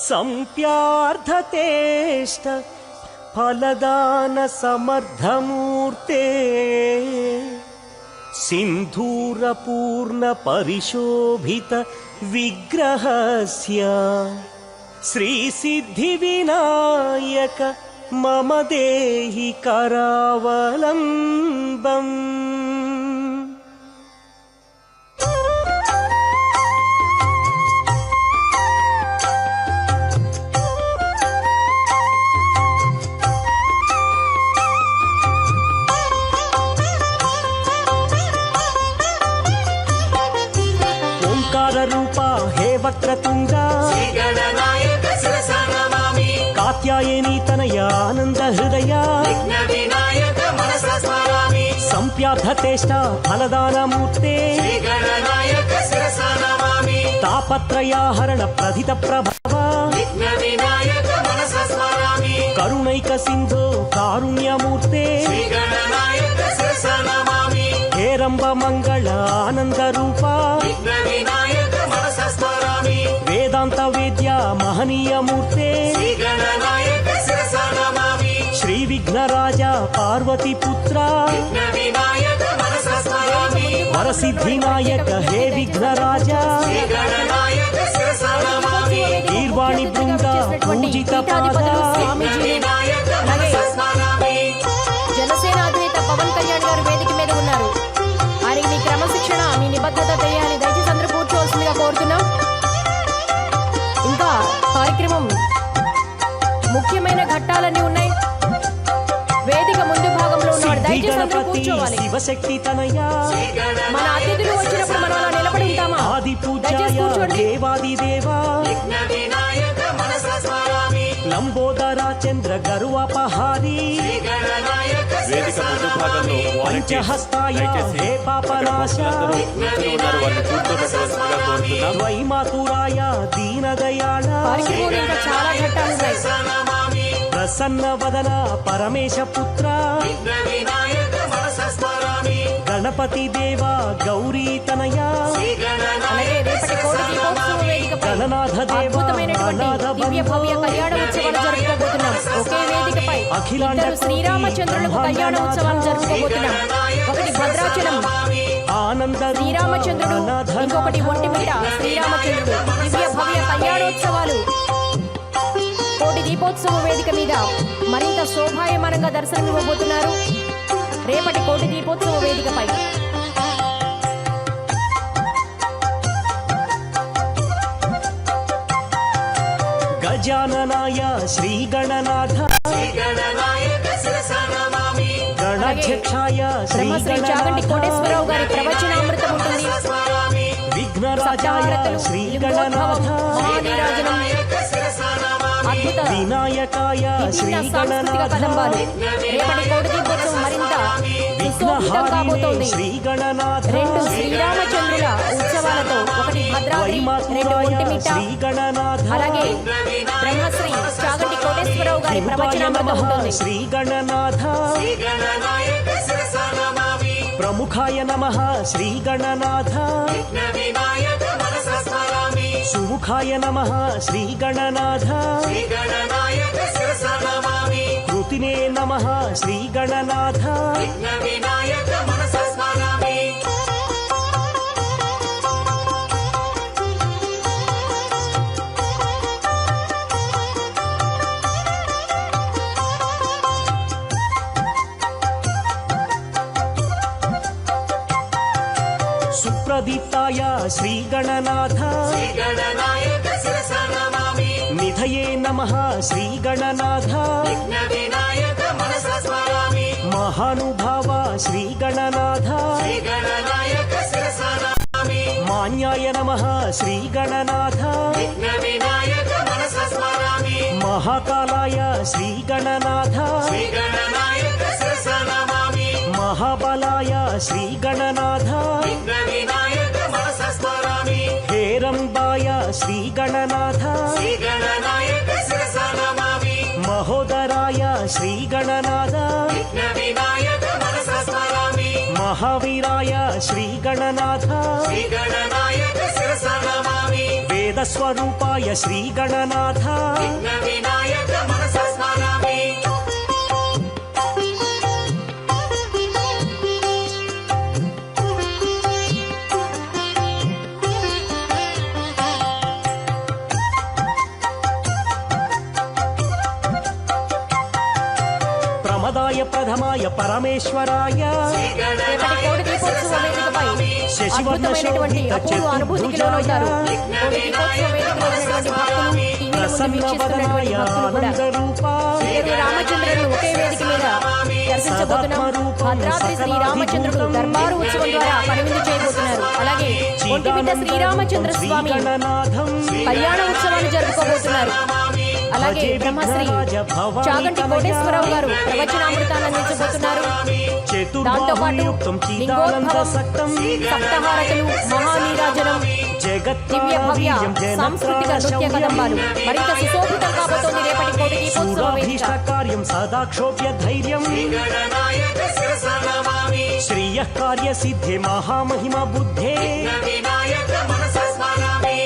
संप्यार्धतेष्ट फलदान समर्थमूर्ते सिंधूरपूर्ण परिशोभित विग्रहस्य श्री सिद्धि विनायक मम देहि करावलंबम्। रूपा हे वक्रतुंगा कात्यायनी तनया आनंद हृदया संप्यार्थतेष्टा फलदानमूर्ते तापत्रयाहरण प्रथित प्रभवा करुणैक सिंधो कारुण्यमूर्ते हेरंब मंगल आनंद रूपा वेदांत वेद्या महनीय मूर्ते श्री विघ्नराजा पार्वती पुत्रा वरसिद्धिनायक हे विघ्नराजा गीर्वाणी बृंदा पूजित पादा జనసేన అధినేత పవన్ కళ్యాణ్ గారు వేదిక మీద ఉన్నారు. ఆయనకి మీ క్రమశిక్షణ మీ నిబద్ధత తెలియాలి. దయచేసి అందరూ కూర్చోవలసిందిగా కోరుతున్నాం. ఇంకా కార్యక్రమం ముఖ్యమైన ఘట్టాలన్నీ ఉన్నాయి. వేదిక ముందు భాగంలో ఉన్నాడు. దయచేసి అందరూ కూర్చోవాలి. మన అతిథులు వచ్చినప్పుడు మనం అలా నిలబడి ఉంటామా? దయచేసి కూర్చోండి. లంబోదర చంద్ర గరువపహారి వేదిక ముందు భాగంలో పంచహస్తాయ హే పాపనాశ వైమాతురాయ దీనదయాళ చాలా ఘట్టాలు ఉన్నాయి. ప్రసన్న వదన పరమేశ పుత్ర గణపతి దేవ గౌరీ తనయ గణనాథ దేవ దివ్య భవ్య కళ్యాణ ఉత్సవాలు జరుపుకోబోతున్నాం. ఒకే వేదికపై ఇద్దరు శ్రీరామచంద్రులకు కళ్యాణ ఉత్సవాలు జరుపుకోబోతున్నాం. ఒకటి భద్రాచలం శ్రీరామచంద్రుడు, ఇంకొకటి ఒంటిమిట్ట శ్రీరామచంద్రుడు. దివ్య భవ్య కళ్యాణోత్సవాలు కోటి దీపోత్సవ వేదిక మీద మరింత శోభాయమానంగా దర్శనమివ్వబోతున్నారు. రేపటి కోటి దీపోత్సవ వేదికపై గజాననాయ శ్రీ గణనాథ గణాధ్యక్షాయ శ్రీ చాగంటి కోటేశ్వరరావు గారి ప్రవచనామృతం ఉంటుంది. విఘ్నరాజాయ శ్రీ గణనాథ వినాయకాయ శ్రీ గణనాథ రేపటి కోటి దీపోత్సవం మరింత విశోభితం కాబోతోంది. శ్రీ గణనాథ రెండు శ్రీరామచంద్రుల ఉత్సవాలతో, ఒకటి భద్రాద్రి, రెండు ఒంటిమిట్ట, అలాగే బ్రహ్మశ్రీ చాగంటి కోటేశ్వరరావు గారి ప్రవచనామృతం ఉంటుంది. శ్రీ గణనాథ ప్రముఖాయ నమః శ్రీ గణనాథ సుముఖాయ నమః శ్రీ గణనాథ కృతినే నమః శ్రీ గణనాథ सुप्रदीप्ताय श्री गणनाथ निधये नमः श्री गणनाथ महानुभाव श्री गणनाथ मान्याय नमः श्री गणनाथ महाकालाय श्री गणनाथ महाबलाय श्री गणनाथ हेरंबाय श्री गणनाथ महोदराय श्री गणनाथ महावीराय श्रीगणनाथ श्रीगणनायक शिरसा नमामि वेदस्वरूपाय श्रीगणनाथ विनायक मनसा स्मरामि प्रमदाय प्रथमाय परमेश्वराय రేపటి కోడి దీపోత్సవ వేదికపై అద్భుతమైనటువంటి అపూర్వ అనుభూతికి లోనవుతారు. కోడి దీపోత్సవ వేదికలో ఉన్నటువంటి భక్తులు, టీవీల ముందు వీక్షిస్తున్నటువంటి భక్తులు కూడా ఇద్దరు రామచంద్రులను ఒకే వేదిక మీద దర్శించబోతున్నాం. భద్రాద్రి శ్రీ రామచంద్రుడు దర్బారు ఉత్సవం ద్వారా కనువిందు చేయబోతున్నారు. అలాగే ఒంటిమిట్ట శ్రీరామచంద్ర స్వామి కళ్యాణ ఉత్సవాన్ని జరుపుకోబోతున్నారు. అలాగే బ్రహ్మశ్రీ చాగంటి కోటేశ్వరరావు గారు ప్రవచనామృతాన్ని అందించబోతున్నారు. దాంతో పాటు లింగోద్భవం, సప్తహారతులు, మహానీరాజనం, దివ్య భవ్య సాంస్కృతిక నృత్య కదంబాలు మరింత సుశోభితం కాబోతోంది రేపటి కోటి దీపోత్సవ వేదిక. కార్యం సదాక్షోభ్య ధైర్యం श्रीगणनायक शिरसा नमामि శ్రీయః కార్య సిద్ధే మహామహిమ బుద్ధే विनायक मनसा स्मरामि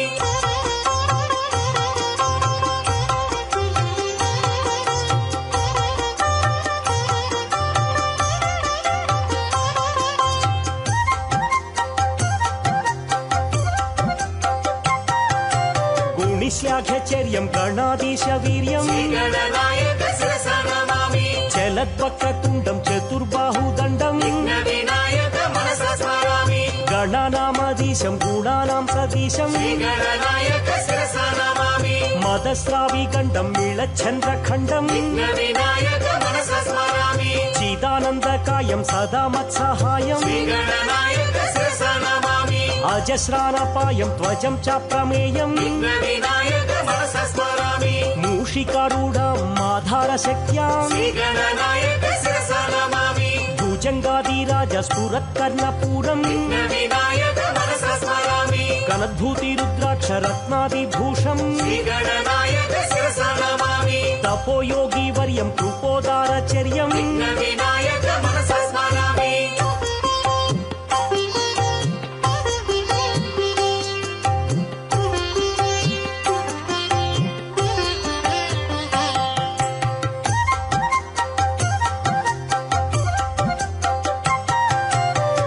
గుణిశ్యాఘ్యచర్యం గణాధీశ వీర్యం श्रीगणनायक शिरसा नमामि చలద్వక్రతుండం చతుర్బాహుదండం विनायक मनसा स्मरामि గణానామధీశం గుణానాం సదీశం श्रीगणनायक शिरसा नमामि మదస్రావి గండం నీళచంద్రఖండం विनायक मनसा स्मरामि చిదానందకాయం సదా మత్సహాయం श्रीगणनायक शिरसा नमामि అజస్రానపాయం త్వజం చ ప్రమేయం विनायक मनसा स्मरामि మూషికారూఢం ఆధారశక్త్యాం श्रीगणनायक शिरसा नमामि భుజంగాదిరాజ స్ఫురత్కర్ణపూరం विनायक मनसा स्मरामि కనద్భూతి రుద్రాక్ష రత్నాదిభూషం श्रीगणनायक शिरसा नमामि తపోయోగి వర్యం కృపోదారచర్యం विनायक मनसा स्मरामि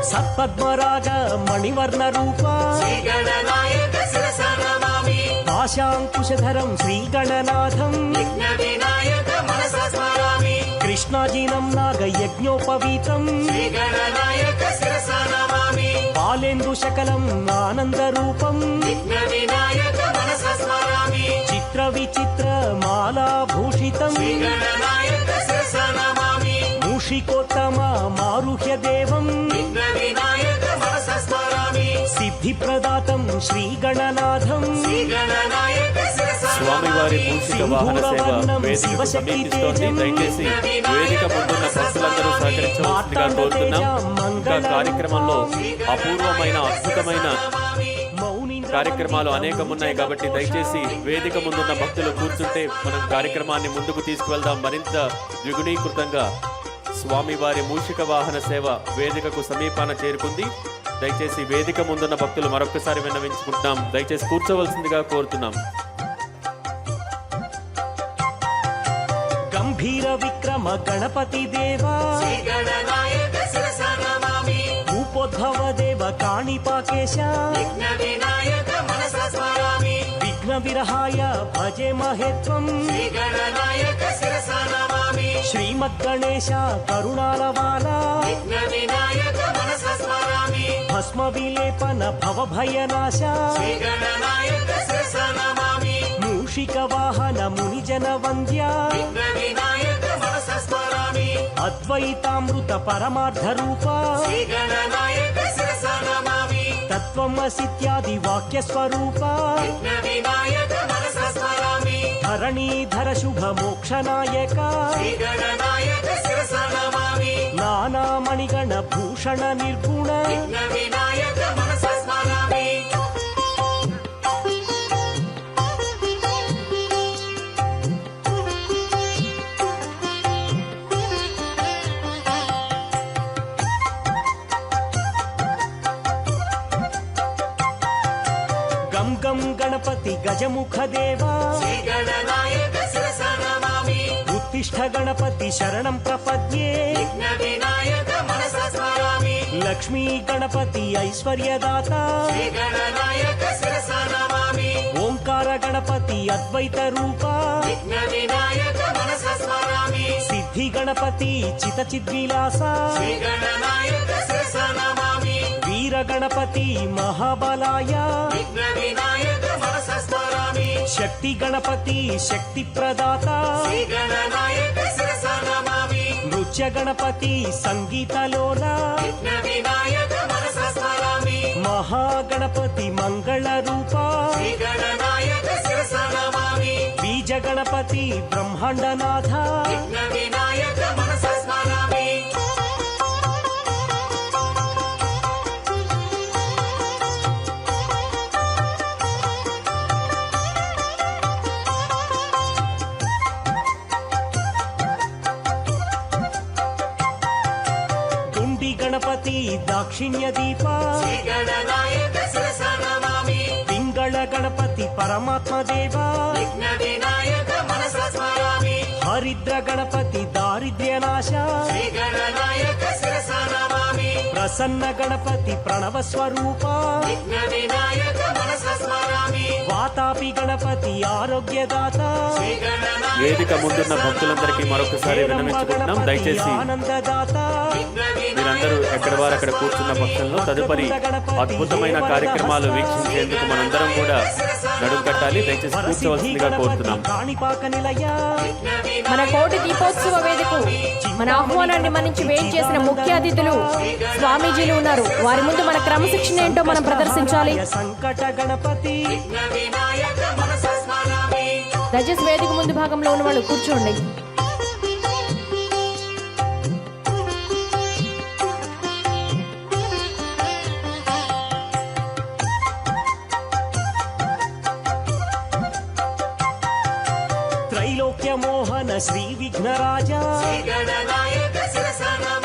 సత్పద్మరాగ మణివర్ణ రూప श्रीगणनायक शिरसा नमामि పాశాంకుశధరం శ్రీగణనాథం विनायक मनसा स्मरामि కృష్ణాజీనం నాగయజ్ఞోపవీతం श्रीगणनायक शिरसा नमामि బాలేందు శకలం ఆనందరూపం विनायक मनसा स्मरामि చిత్ర విచిత్ర మాలాభూషితం श्रीगणनायक शिरसा नमामि మూషికోత్తమ మారుహ్య దేవం विनायक मनसा स्मरामि సిద్ధిప్రదాతం శ్రీగణనాథం श्रीगणनायक शिरसा స్వామివారి మూషిక వాహన సేవ వేదికకు సమీపిస్తోంది. దయచేసి వేదిక ముందున్న భక్తులందరూ సహకరించవలసిందిగా కోరుతున్నాం. ఇంకా కార్యక్రమంలో అపూర్వమైన అద్భుతమైన కార్యక్రమాలు అనేకం ఉన్నాయి కాబట్టి దయచేసి వేదిక ముందున్న భక్తులు కూర్చుంటే మనం కార్యక్రమాన్ని ముందుకు తీసుకువెళ్దాం. మరింత ద్విగుణీకృతంగా స్వామివారి మూషిక వాహన సేవ వేదికకు సమీపాన చేరుకుంది. దయచేసి వేదిక ముందున్న భక్తులు మరొకసారి విన్నవించుకుంటున్నాం. దయచేసి కూర్చోవలసిందిగా కోరుతున్నాం. గంభీర విక్రమ గణపతి దేవా श्रीगणनायक शिरसा नमामि భూపోద్భవ దేవ కాణిపాకేశ विनायक मनसा स्मरामि విఘ్న విరహాయ భజే మహేత్వం श्रीगणनायक शिरसा नमामि శ్రీమద్గణేశ కరుణాలవాల विनायक मनसा स्मरामि భస్మ విలేపన భవభయనాశ श्रीगणनायक शिरसा नमामि మూషిక వాహన మునిజన వంద్య विनायक मनसा स्मरामि అద్వైతామృత పరమార్థ రూప श्रीगणनायक शिरसा नमामि తత్వమసిత్యాది వాక్య స్వరూప विनायक मनसा स्मरामि ధరణీధర శుభ మోక్షనాయక श्रीगणनायक शिरसा नमामि నానామణిగణ భూషణ నిర్గుణ विनायक मनसा स्मरामि గజముఖ దేవా శ్రీగణనాయక శిరసా నమామి ఉత్తిష్ట గణపతి శరణం ప్రపద్యే విఘ్న వినాయక మనసా స్మరామి లక్ష్మీ గణపతి ఐశ్వర్యదాత శ్రీగణనాయక శిరసా నమామి ఓంకార గణపతి అద్వైత రూప విఘ్న వినాయక మనసా స్మరామి సిద్ధి గణపతి చిత చిద్విలాస శ్రీగణనాయక శిరసా నమామి వీర గణపతి మహాబలాయ విఘ్న వినాయక మనసా స్మరామి శక్తి గణపతి శక్తి ప్రదాత శ్రీగణనాయక శిరసా నమామి నృత్య గణపతి సంగీతలోల విఘ్న వినాయక మనసా స్మరామి మహాగణపతి మంగళ రూప శ్రీగణనాయక శిరసా నమామి బీజ గణపతి బ్రహ్మాండనాథ విఘ్న వినాయక మనసా స్మరామి దుండి గణపతి దాక్షిణ్య దీప శ్రీగణనాయక శిరసా నమామి పింగళ గణపతి పరమాత్మ దేవ విఘ్న వినాయక మనసా స్మరామి హరిద్ర గణపతి దారిద్ర్యనాశ శ్రీగణనాయక శిరసా నమామి ప్రసన్న గణపతి ప్రణవ స్వరూప విఘ్న వినాయక మనసా స్మరామి వాతాపి గణపతి ఆరోగ్యదాత శ్రీగణనాయక వేదిక ముందున్న భక్తులందరికీ మరొకసారి విన్నవించుకుంటున్నాం. దయచేసి ఆనందదాత మీరందరూ ఎక్కడ వారు అక్కడ కూర్చున్న పక్షంలో తదుపరి అద్భుతమైన కార్యక్రమాలు వీక్షించేందుకు మనందరం కూడా నడుం కట్టాలి. దయచేసి కూర్చోవలసిందిగా కోరుతున్నాం. కాణిపాక నిలయ మన కోటి దీపోత్సవ వేదికకు మన ఆహ్వానాన్ని మన్నించి వేచి చేసిన ముఖ్య అతిథులు స్వామీజీలు ఉన్నారు. వారి ముందు మన క్రమశిక్షణ ఏంటో మనం ప్రదర్శించాలి. సంకట గణపతి విఘ్న వినాయక మనసా స్మరామి దయచేసి వేదిక ముందు భాగంలో ఉన్న వాళ్ళు కూర్చోండి. త్రైలోక్య మోహన శ్రీ విఘ్నరాజ శ్రీగణనాయక శిరసా నమామి